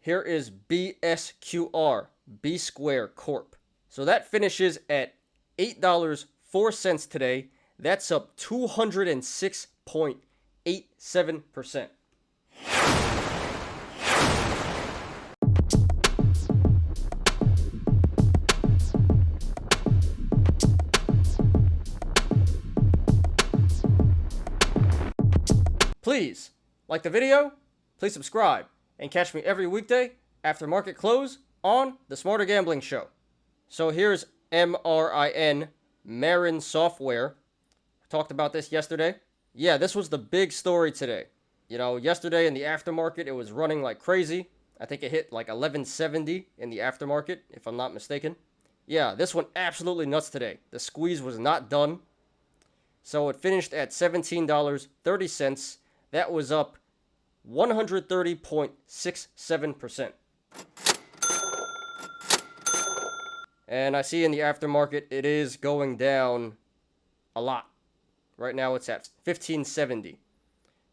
Here is BSQR, B Square Corp. So that finishes at $8.04 today. That's up 206.87%. Please like the video, please subscribe, and catch me every weekday after market close on the Smarter Gambling Show. So here's MRIN, Marin software. I talked about this yesterday. Yeah, this was the big story today. You know, yesterday in the aftermarket, it was running like crazy. I think it hit like 1170 in the aftermarket, if I'm not mistaken. Yeah, this went absolutely nuts today. The squeeze was not done. So it finished at $17.30. That was up 130.67%. And I see in the aftermarket it is going down a lot. Right now it's at 1570.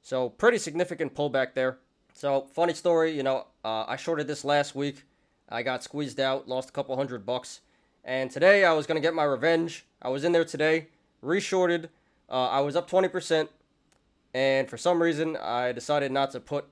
So pretty significant pullback there. So funny story, you know, I shorted this last week. I got squeezed out, lost a couple $100. And today I was going to get my revenge. I was in there today, reshorted. I was up 20%. And for some reason, I decided not to put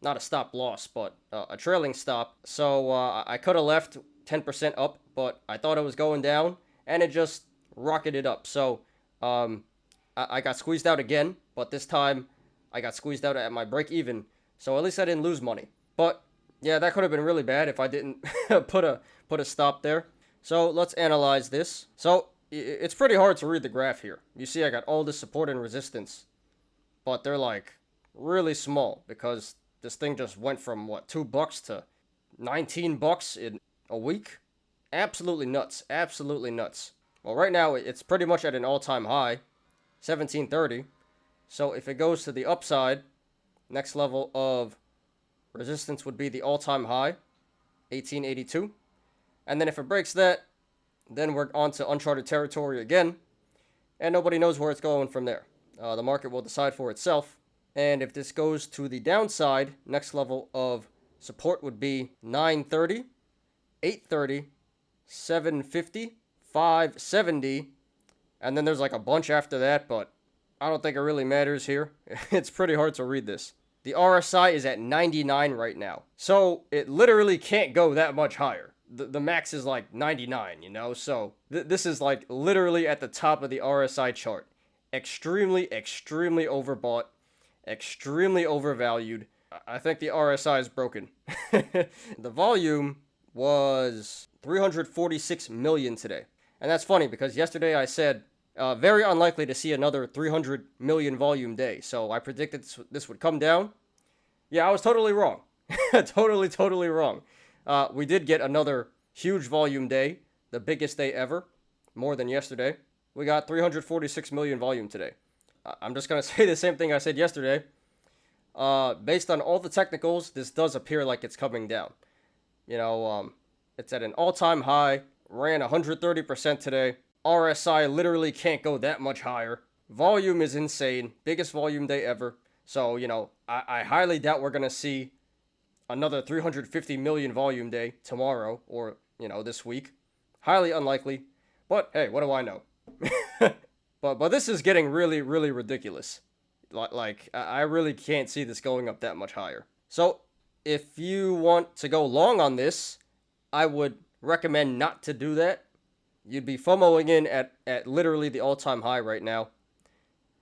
not a stop loss, but a trailing stop. So I could have left 10% up, but I thought it was going down, and it just rocketed up. So I got squeezed out again, but this time I got squeezed out at my break even. So at least I didn't lose money. But yeah, that could have been really bad if I didn't put a stop there. So let's analyze this. So it's pretty hard to read the graph here. You see I got all this support and resistance, but they're like really small because this thing just went from what, $2 to $19 in a week. Absolutely nuts. Absolutely nuts. Well, right now it's pretty much at an all-time high, 1730. So if it goes to the upside, next level of resistance would be the all-time high, 1882. And then if it breaks that, then we're on to uncharted territory again, and nobody knows where it's going from there. The market will decide for itself. And if this goes to the downside, next level of support would be 930, 830, 750, 570. And then there's like a bunch after that, but I don't think it really matters here. It's pretty hard to read this. The RSI is at 99 right now. So it literally can't go that much higher. The max is like 99, you know? So this is like literally at the top of the RSI chart. Extremely overbought, extremely overvalued. I think the RSI is broken. The volume was 346 million today. And that's funny because yesterday I said very unlikely to see another 300 million volume day. So I predicted this would come down. Yeah, I was totally wrong. Totally wrong. We did get another huge volume day, the biggest day ever, more than yesterday. We got 346 million volume today. I'm just going to say the same thing I said yesterday. Based on all the technicals, this does appear like it's coming down. You know, it's at an all-time high, ran 130% today. RSI literally can't go that much higher. Volume is insane, biggest volume day ever. So, you know, I highly doubt we're going to see another 350 million volume day tomorrow or, you know, this week. Highly unlikely. But hey, what do I know? But this is getting really ridiculous. Like, I really can't see this going up that much higher. So if you want to go long on this, I would recommend not to do that. You'd be FOMOing in at literally the all-time high right now.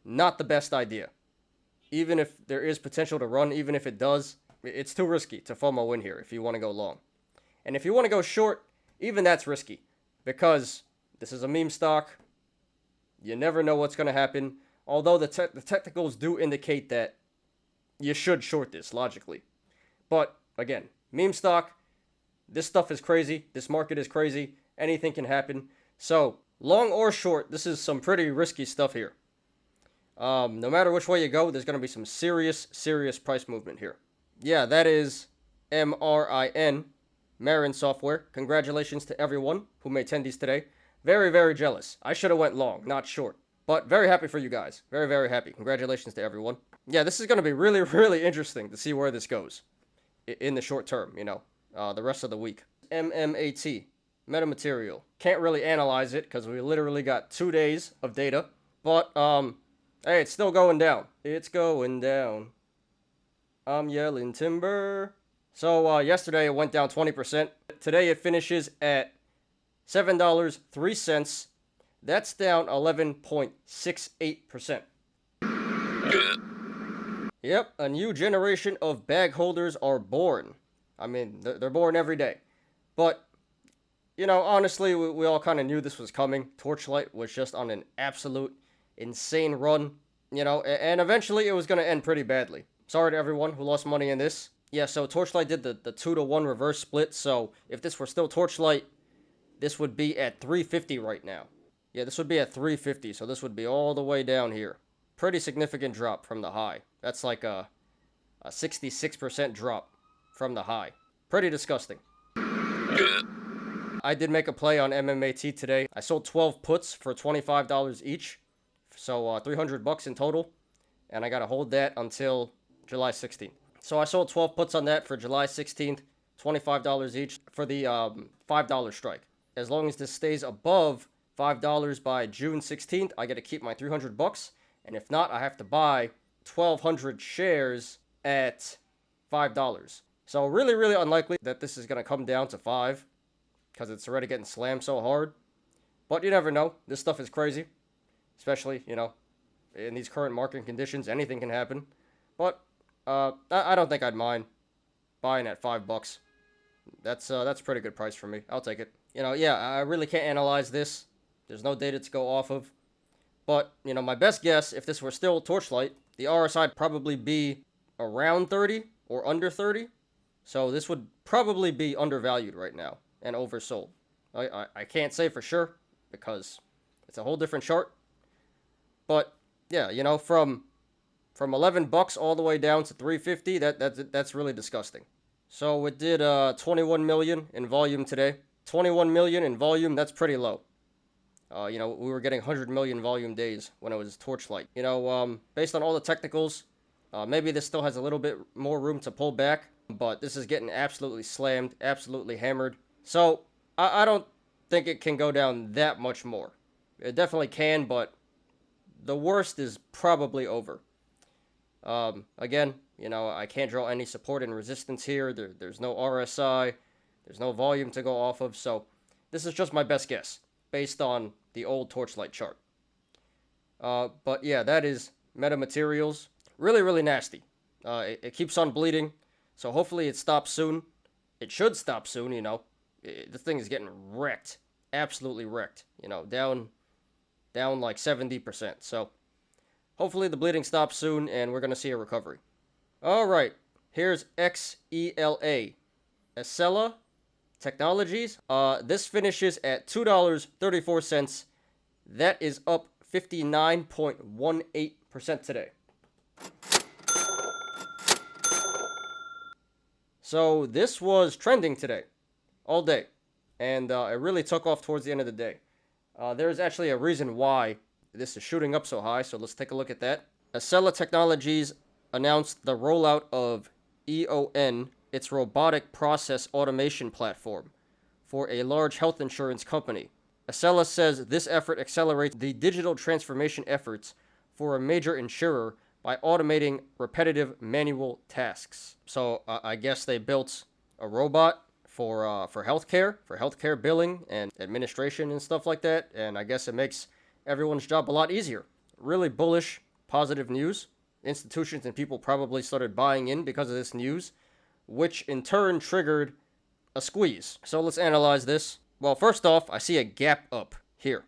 Not the best idea. Even if there is potential to run, even if it does, it's too risky to FOMO in here if you want to go long. And if you want to go short, even that's risky. Because this is a meme stock. You never know what's going to happen. Although the technicals do indicate that you should short this, logically. But, again, meme stock, this stuff is crazy. This market is crazy. Anything can happen. So, long or short, this is some pretty risky stuff here. No matter which way you go, there's going to be some serious price movement here. Yeah, that is MRIN, Marin software. Congratulations to everyone who made attendees today. Very jealous. I should have went long, not short. But very happy for you guys. Very happy. Congratulations to everyone. Yeah, this is going to be really interesting to see where this goes. in the short term, the rest of the week. MMAT, metamaterial. Can't really analyze it because we literally got 2 days of data. But, hey, it's still going down. It's going down. I'm yelling timber. So, yesterday it went down 20%. Today it finishes at $7.03. That's down 11.68%. Yep, a new generation of bag holders are born. I mean, they're born every day. But, honestly, we all kind of knew this was coming. Torchlight was just on an absolute insane run, and eventually it was going to end pretty badly. Sorry to everyone who lost money in this. Yeah, so Torchlight did the 2-to-1 reverse split, so if this were still Torchlight, this would be at 350 right now. Yeah, this would be at 350, so this would be all the way down here. Pretty significant drop from the high. That's like a 66% drop from the high. Pretty disgusting. I did make a play on MMAT today. I sold 12 puts for $25 each, so $300 in total, and I gotta hold that until July 16th. So I sold 12 puts on that for July 16th, $25 each for the $5 strike. As long as this stays above $5 by June 16th, I get to keep my $300. And if not, I have to buy 1,200 shares at $5. So really, really unlikely that this is going to come down to 5 because it's already getting slammed so hard. But you never know. This stuff is crazy, especially, in these current market conditions. Anything can happen. But I don't think I'd mind buying at $5. That's a pretty good price for me. I'll take it. Yeah, I really can't analyze this. There's no data to go off of. But, my best guess, if this were still Torchlight, the RSI would probably be around 30 or under 30. So this would probably be undervalued right now and oversold. I can't say for sure because it's a whole different chart. But, yeah, from $11 all the way down to 350, that's really disgusting. So it did 21 million in volume today. 21 million in volume, that's pretty low. We were getting 100 million volume days when it was Torchlight. Based on all the technicals, maybe this still has a little bit more room to pull back, but this is getting absolutely slammed, absolutely hammered. So I don't think it can go down that much more. It definitely can, but the worst is probably over. Again, I can't draw any support and resistance here. There's no RSI. There's no volume to go off of. So this is just my best guess based on the old Torchlight chart. But yeah, that is metamaterials. Really, really nasty. It keeps on bleeding. So hopefully it stops soon. It should stop soon, This thing is getting wrecked. Absolutely wrecked. Down like 70%. So hopefully the bleeding stops soon and we're going to see a recovery. All right. Here's XELA. Exela Technologies. This finishes at $2.34. That is up 59.18% today. So this was trending today, all day, and it really took off towards the end of the day. There's actually a reason why this is shooting up so high, so let's take a look at that. Exela Technologies announced the rollout of EON, its robotic process automation platform, for a large health insurance company. Exela says this effort accelerates the digital transformation efforts for a major insurer by automating repetitive manual tasks. So I guess they built a robot for healthcare billing and administration and stuff like that, and I guess it makes everyone's job a lot easier. Really bullish, positive news. Institutions and people probably started buying in because of this news, which in turn triggered a squeeze. So let's analyze this. Well, first off, I see a gap up here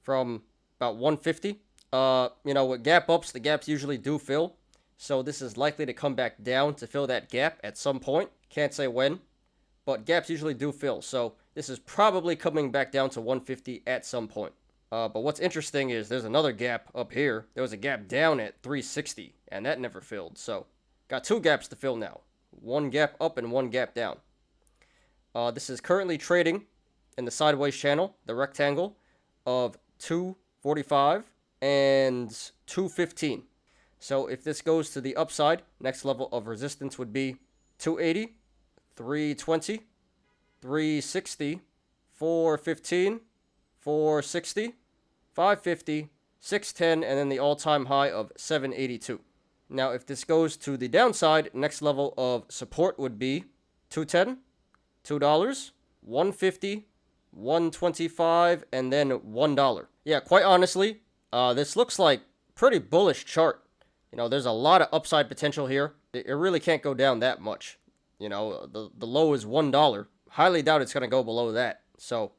from about 150. With gap ups, the gaps usually do fill. So this is likely to come back down to fill that gap at some point. Can't say when, but gaps usually do fill. So this is probably coming back down to 150 at some point. But what's interesting is there's another gap up here. There was a gap down at 360, and that never filled. So got two gaps to fill now. One gap up and one gap down. This is currently trading in the sideways channel, the rectangle, of 245 and 215. So if this goes to the upside, next level of resistance would be 280, 320, 360, 415, 460, 550, 610, and then the all-time high of 782. Now, if this goes to the downside, next level of support would be 210, $2, 150, 125, and then $1. Yeah, quite honestly, this looks like pretty bullish chart. You know, there's a lot of upside potential here. It really can't go down that much. You know, the low is $1. Highly doubt it's going to go below that. So,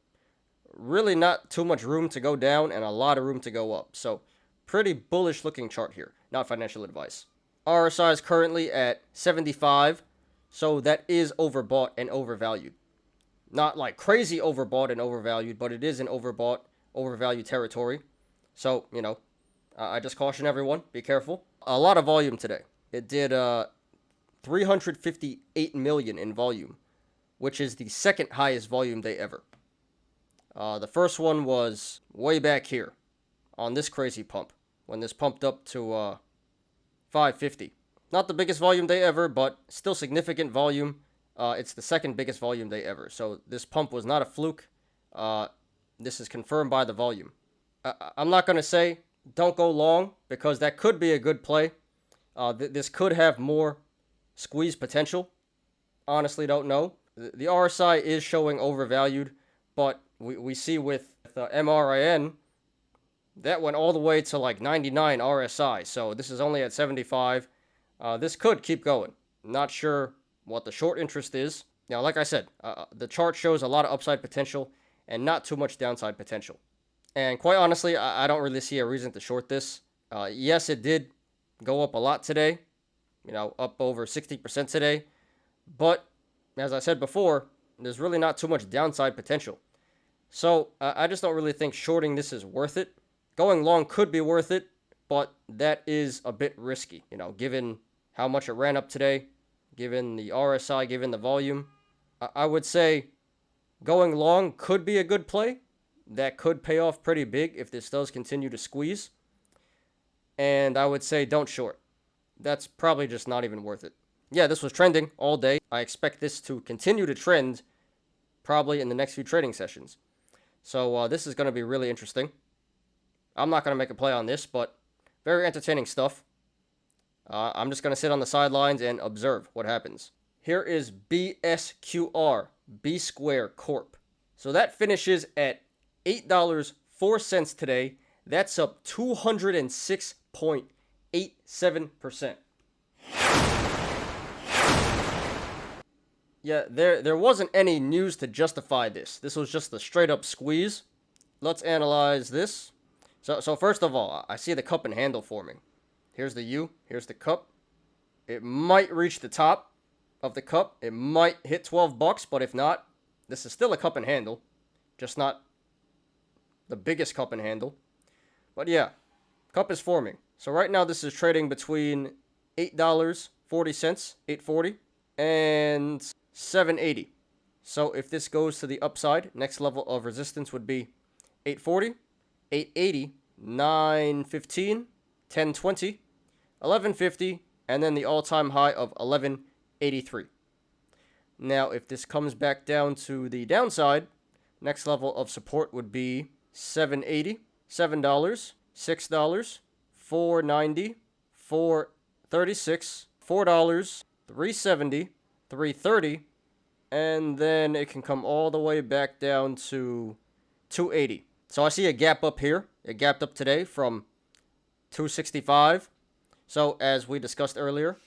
really not too much room to go down and a lot of room to go up. So, pretty bullish looking chart here. Not financial advice. RSI is currently at 75. So, that is overbought and overvalued. Not like crazy overbought and overvalued, but it is in overbought, overvalued territory. So, you know, I just caution everyone, be careful. A lot of volume today. It did 358 million in volume, which is the second highest volume day ever. The first one was way back here on this crazy pump, when this pumped up to 550. Not the biggest volume day ever, but still significant volume. It's the second biggest volume day ever. So this pump was not a fluke. This is confirmed by the volume. I'm not going to say don't go long, because that could be a good play. This could have more squeeze potential. Honestly, don't know. The RSI is showing overvalued, but we see with the MRIN, that went all the way to like 99 RSI. So this is only at 75. This could keep going. Not sure what the short interest is. Now, like I said, the chart shows a lot of upside potential and not too much downside potential. And quite honestly, I don't really see a reason to short this. Yes, it did go up a lot today. You know, up over 60% today. But, as I said before, there's really not too much downside potential. So, I just don't really think shorting this is worth it. Going long could be worth it, but that is a bit risky, you know, given how much it ran up today, given the RSI, given the volume. I would say going long could be a good play. That could pay off pretty big if this does continue to squeeze. And I would say don't short. That's probably just not even worth it. Yeah, this was trending all day. I expect this to continue to trend probably in the next few trading sessions. So this is going to be really interesting. I'm not going to make a play on this, but very entertaining stuff. I'm just going to sit on the sidelines and observe what happens. Here is BSQR, B-Square Corp. So that finishes at $8.04 today. That's up 206.87%. Yeah, there wasn't any news to justify this. This was just a straight up squeeze. Let's analyze this. So first of all, I see the cup and handle forming. Here's the U, here's the cup. It might reach the top of the cup. It might hit $12, but if not, this is still a cup and handle. Just not the biggest cup and handle. But yeah, cup is forming. So right now this is trading between $8.40, $8.40, and $7.80. So if this goes to the upside, next level of resistance would be $8.40, $8.80, $9.15, $10.20, $11.50, and then the all-time high of $11.83. Now, if this comes back down to the downside, next level of support would be $7.80, $7, $6, $4.90, $4.36, $4, $3.70, $3.30, and then it can come all the way back down to $2.80. So I see a gap up here. It gapped up today from $2.65. So as we discussed earlier,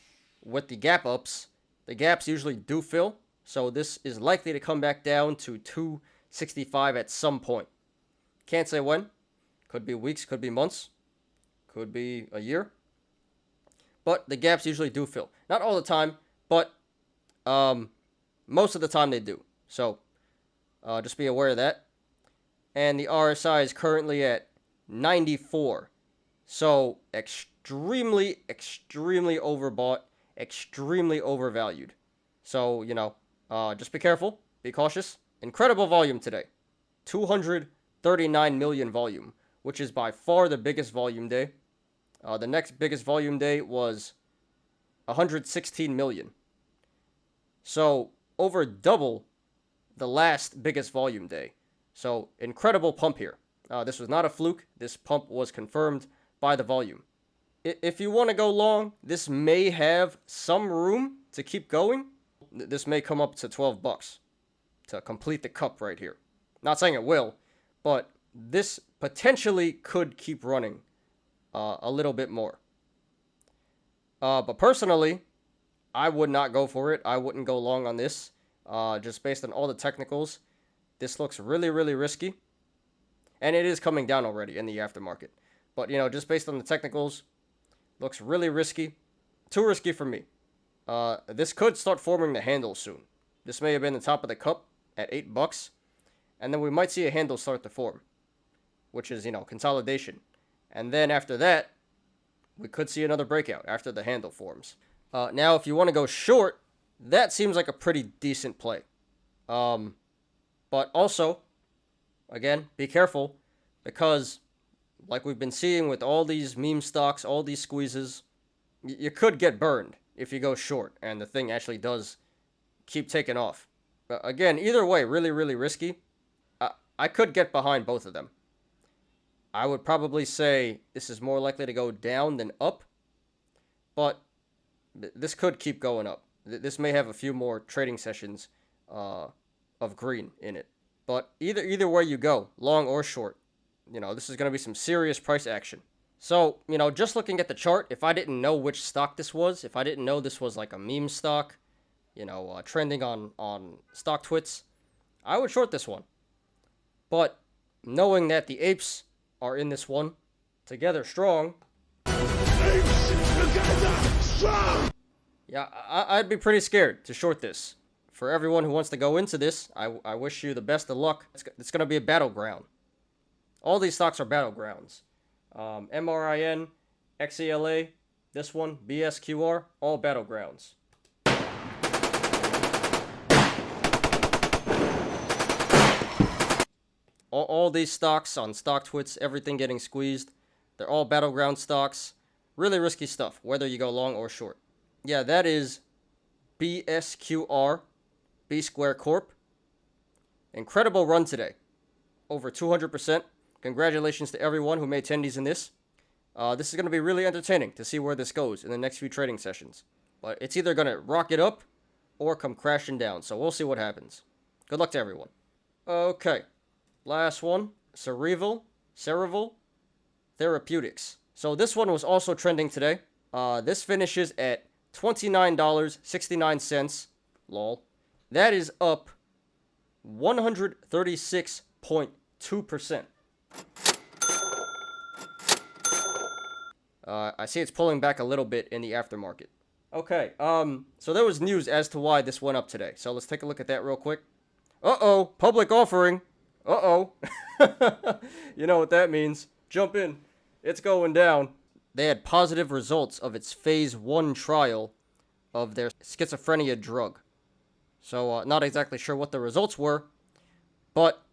with the gap ups, the gaps usually do fill. So this is likely to come back down to $2.65 at some point. Can't say when. Could be weeks, could be months, could be a year. But the gaps usually do fill. Not all the time, but most of the time they do. So just be aware of that. And the RSI is currently at 94. So extremely, extremely overbought, extremely overvalued. So, you know, just be careful, be cautious. Incredible volume today. 239 million volume, which is by far the biggest volume day. The next biggest volume day was 116 million. So over double the last biggest volume day. So incredible pump here. This was not a fluke. This pump was confirmed by the volume. If you want to go long, this may have some room to keep going. This may come up to $12 to complete the cup right here. Not saying it will, but this potentially could keep running a little bit more. But personally, I would not go for it. I wouldn't go long on this. Just based on all the technicals, this looks really, really risky. And it is coming down already in the aftermarket. But, just based on the technicals, looks really risky. Too risky for me. This could start forming the handle soon. This may have been the top of the cup at $8. And then we might see a handle start to form, which is, consolidation. And then after that, we could see another breakout after the handle forms. Now, if you want to go short, that seems like a pretty decent play. But also, again, be careful, because like we've been seeing with all these meme stocks, all these squeezes, you could get burned if you go short and the thing actually does keep taking off. Again, either way, really, really risky. I could get behind both of them. I would probably say this is more likely to go down than up, but this could keep going up. This may have a few more trading sessions of green in it. But either way you go, long or short, this is going to be some serious price action. So, just looking at the chart, if I didn't know which stock this was, if I didn't know this was like a meme stock, trending on stock twits, I would short this one. But knowing that the apes are in this one together strong, yeah, I'd be pretty scared to short this. For everyone who wants to go into this, I wish you the best of luck. It's going to be a battleground. All these stocks are battlegrounds. MRIN, XELA, this one, BSQR, all battlegrounds. All these stocks on stock twits, everything getting squeezed, they're all battleground stocks. Really risky stuff, whether you go long or short. Yeah, that is BSQR, B Square Corp. Incredible run today. Over 200%. Congratulations to everyone who made tendies in this. This is going to be really entertaining to see where this goes in the next few trading sessions. But it's either going to rocket up or come crashing down. So we'll see what happens. Good luck to everyone. Okay. Last one. CERE Therapeutics. So this one was also trending today. This finishes at $29.69. Lol. That is up 136.2%. I see it's pulling back a little bit in the aftermarket. Okay, so there was news as to why this went up today. So let's take a look at that real quick. Uh-oh, public offering. Uh-oh. You know what that means. Jump in. It's going down. They had positive results of its phase 1 trial of their schizophrenia drug. So, not exactly sure what the results were, but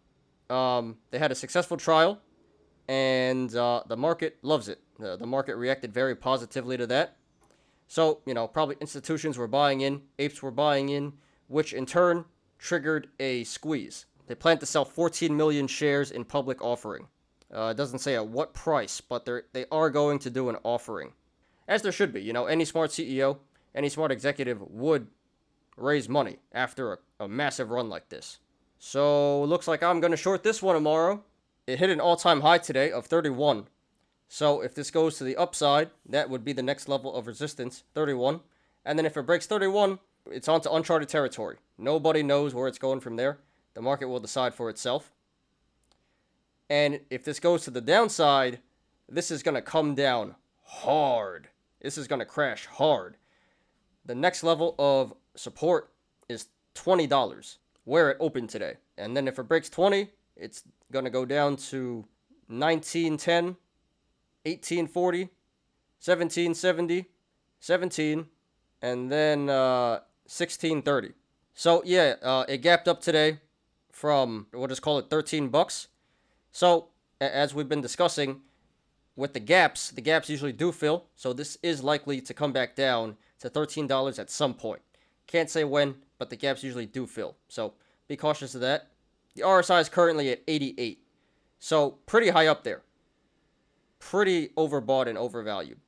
they had a successful trial, and the market loves it. The market reacted very positively to that. So, probably institutions were buying in, apes were buying in, which in turn triggered a squeeze. They plan to sell 14 million shares in public offering. It doesn't say at what price, but they are going to do an offering. As there should be. Any smart CEO, any smart executive would raise money after a massive run like this. So, looks like I'm going to short this one tomorrow. It hit an all-time high today of 31. So, if this goes to the upside, that would be the next level of resistance, 31. And then if it breaks 31, it's onto uncharted territory. Nobody knows where it's going from there. The market will decide for itself. And if this goes to the downside, this is going to come down hard. This is going to crash hard. The next level of support is $20, where it opened today. And then if it breaks 20, it's going to go down to 1910, 1840, 1770, 17, and then 1630. So yeah, it gapped up today from, we'll just call it $13. So as we've been discussing, with the gaps usually do fill. So this is likely to come back down to $13 at some point. Can't say when, but the gaps usually do fill. So be cautious of that. The RSI is currently at 88. So pretty high up there. Pretty overbought and overvalued.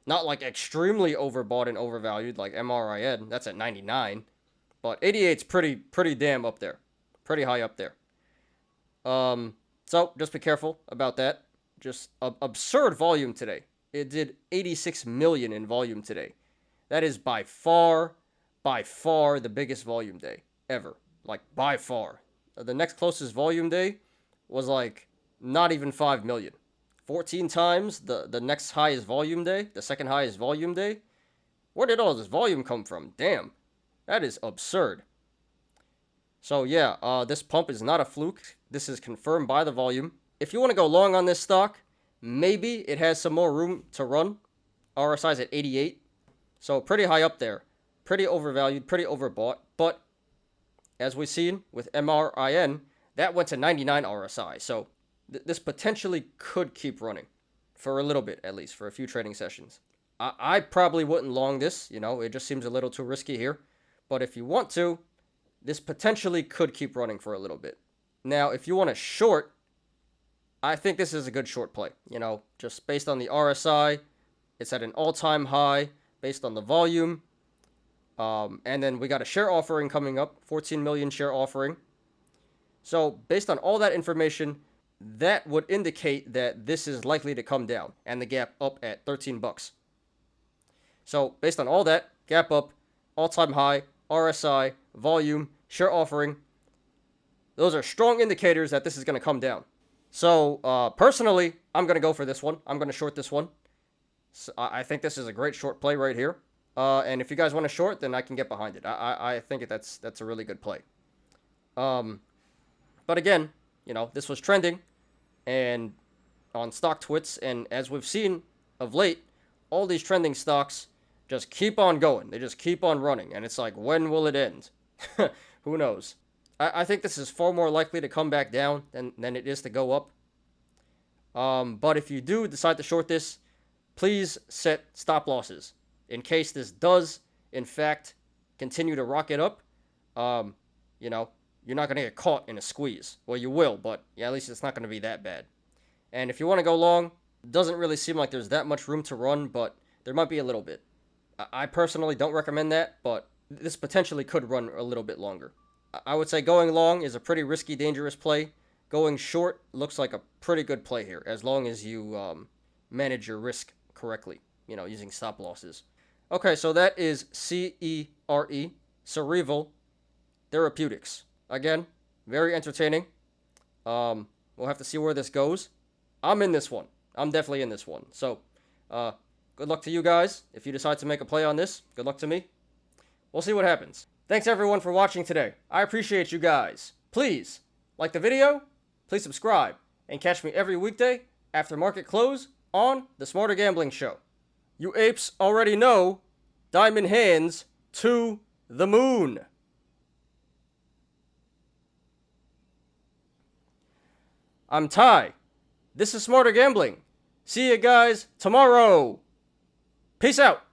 Not like extremely overbought and overvalued like MRIN. That's at 99. But 88's pretty damn up there. Pretty high up there. So just be careful about that. Just absurd volume today. It did 86 million in volume today. That is by far the biggest volume day ever. Like, by far. The next closest volume day was like not even 5 million. 14 times the next highest volume day, the second highest volume day. Where did all this volume come from? Damn. That is absurd. So yeah, this pump is not a fluke. This is confirmed by the volume. If you want to go long on this stock, maybe it has some more room to run. RSI is at 88. So pretty high up there. Pretty overvalued, pretty overbought. But as we've seen with MRIN, that went to 99 RSI. So this potentially could keep running for a little bit, at least for a few trading sessions. I probably wouldn't long this. You know, it just seems a little too risky here. But if you want to, this potentially could keep running for a little bit. Now, if you want to short, I think this is a good short play. You know, just based on the RSI, it's at an all-time high based on the volume. And then we got a share offering coming up, 14 million share offering. So based on all that information, that would indicate that this is likely to come down and the gap up at 13 bucks. So based on all that, gap up, all-time high, RSI, volume, share offering, those are strong indicators that this is going to come down. So personally, I'm going to go for this one. I'm going to short this one. So I think this is a great short play right here. And if you guys want to short, then I can get behind it. I think that's a really good play. But again, you know, this was trending and on stock twits, and as we've seen of late, all these trending stocks just keep on going. They just keep on running, and it's like, when will it end? Who knows? I think this is far more likely to come back down than it is to go up. But if you do decide to short this, please set stop losses in case this does, in fact, continue to rocket up. You know, you're not going to get caught in a squeeze. Well, you will, but yeah, at least it's not going to be that bad. And if you want to go long, it doesn't really seem like there's that much room to run, but there might be a little bit. I personally don't recommend that, but this potentially could run a little bit longer. I would say going long is a pretty risky, dangerous play. Going short looks like a pretty good play here, as long as you manage your risk correctly, you know, using stop losses. Okay, so that is CERE, Cerebral Therapeutics. Again, very entertaining. We'll have to see where this goes. I'm in this one. I'm definitely in this one. So, good luck to you guys. If you decide to make a play on this, good luck to me. We'll see what happens. Thanks everyone for watching today. I appreciate you guys. Please like the video, please subscribe, and catch me every weekday after market close on The Smarter Gambling Show. You apes already know, diamond hands to the moon. I'm Ty. This is Smarter Gambling. See you guys tomorrow. Peace out.